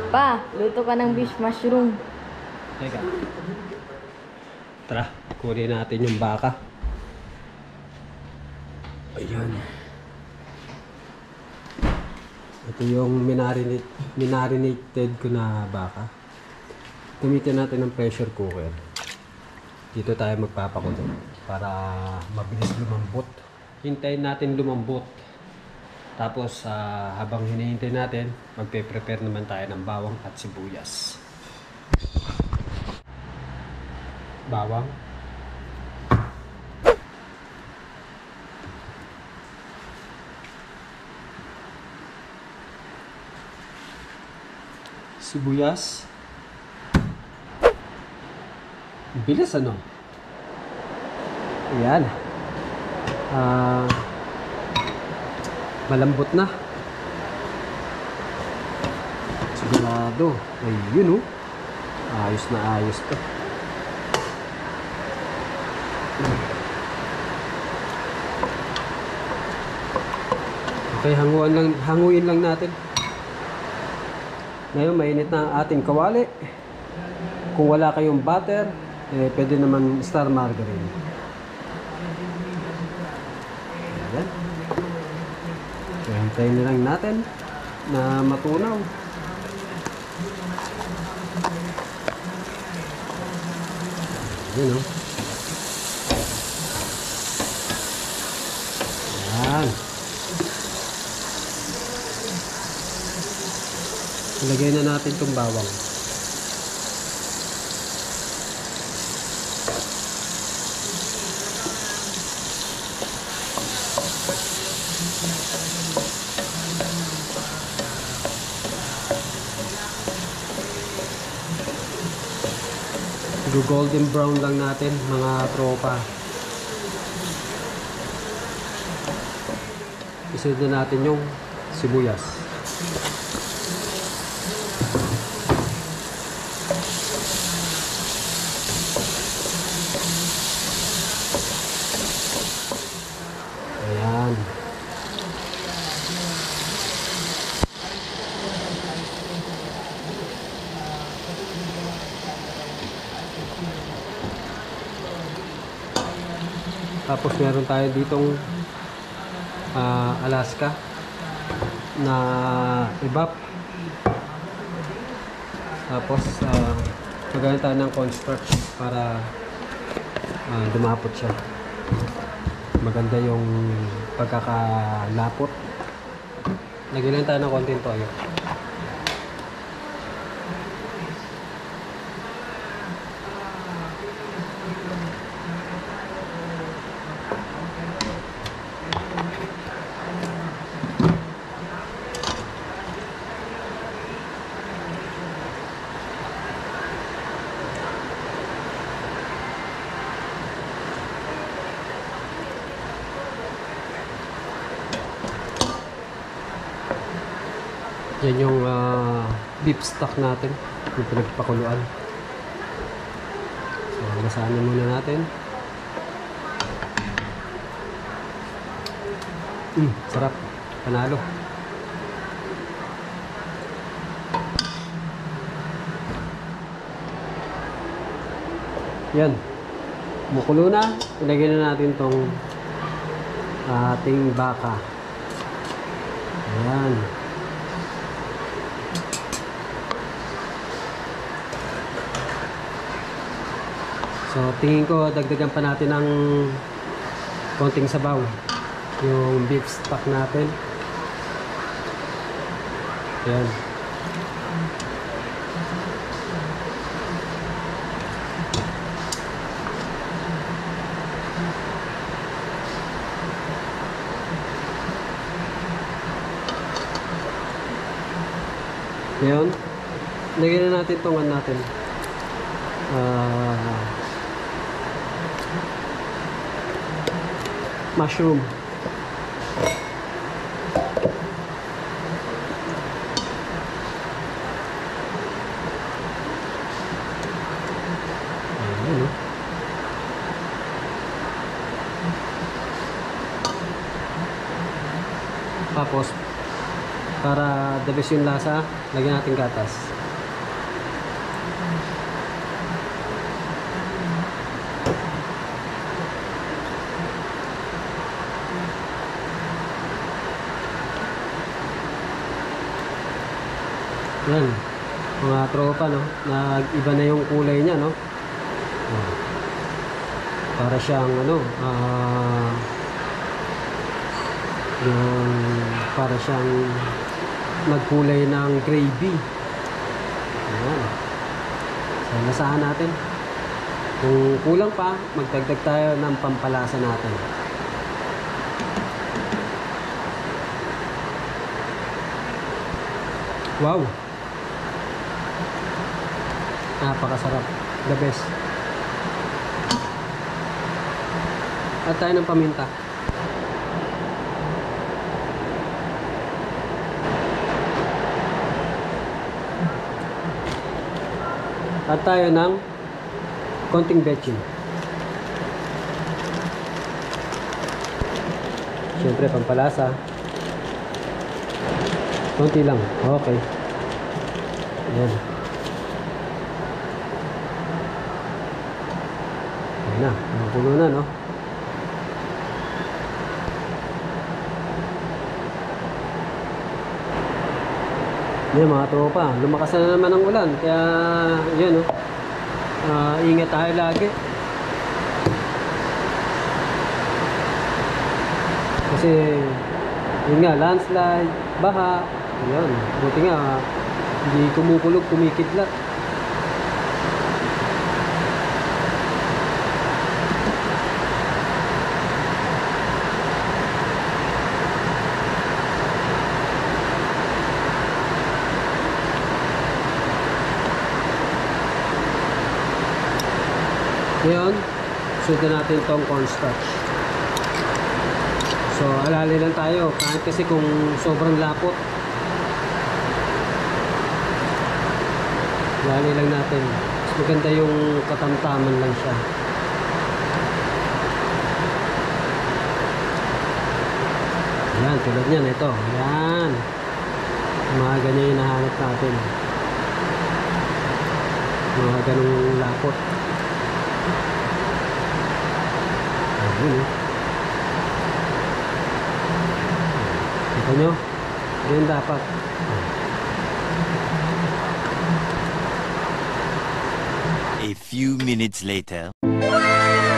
Pa, luto ka ng beef mushroom. Teka. Tara, kunin natin yung baka. Ayan. Ito yung minarinated ko na baka. Gamitin natin ng pressure cooker. Dito tayo magpapakulo para mabilis lumambot. Hintayin natin lumambot. Tapos habang hinihintay natin, magpe-prepare naman tayo ng bawang at sibuyas. Bawang. Sibuyas. Bilis ano? Ayan. Malambot na. Sigurado. Ayun oh. Ayos na ayos to. Okay, hanguin lang natin. Ngayon, mainit na ang ating kawali. Kung wala kayong butter, pwede naman star margarine. Ayan. So, hintayin na lang natin na matunaw. Ayan o. Ayan. Ilagay na natin itong bawang. Golden brown lang natin mga tropa. Isunod na natin yung sibuyas. Ayan. Tapos meron tayo ditong Alaska na ibap. Tapos magagamit tayo ng cornstarch para dumapot siya. Maganda yung pagkakalapot. Lagyan lang tayo ng konting toyo. Yan yung beef stock natin, yung pinagpakuluan. So, basahan muna natin. Sarap. Panalo. Yan. Kumukulo na. Ilagay na natin tong ating baka. Ayan. So, tingin ko, dagdagan pa natin ng konting sabaw. Yung beef stock natin. Ayan. Ngayon, lagyan na natin itong natin. Mushroom. Ayan. Tapos Para the best yung lasa, lagyan natin gatas. Yan, mga tropa, no? Nag-iba na yung kulay niya, no? Oh. Para siyang, ano, yung, para siyang nagkulay ng gravy. Ayan. So, lasahan natin. Kung kulang pa, magdagdag tayo ng pampalasa natin. Wow! Napakasarap. The best. At tayo ng paminta. At tayo ng konting betchin. Siyempre, pampalasa. Konti lang. Okay. Ayan. Ayan na. Napuno na, no? Ayan, mga tropa. Lumakas na naman ang ulan. Kaya, yun, no? Ingat tayo lagi. Kasi, yun nga, landslide, baha. Ayan. Buti nga, hindi kumukulog, kumikidlat. Ngayon, sundan natin tong cornstarch. So, alali lang tayo. Kahit kasi kung sobrang lapot, alali lang natin. Mas maganda yung katamtaman lang siya. Ayan, tulad niyan. Ito. Ayan. Mga ganyan yung nahanap natin. Mga ganong lapot. Ayan. Kita nyo? Ayan dapat. A few minutes later. Wow!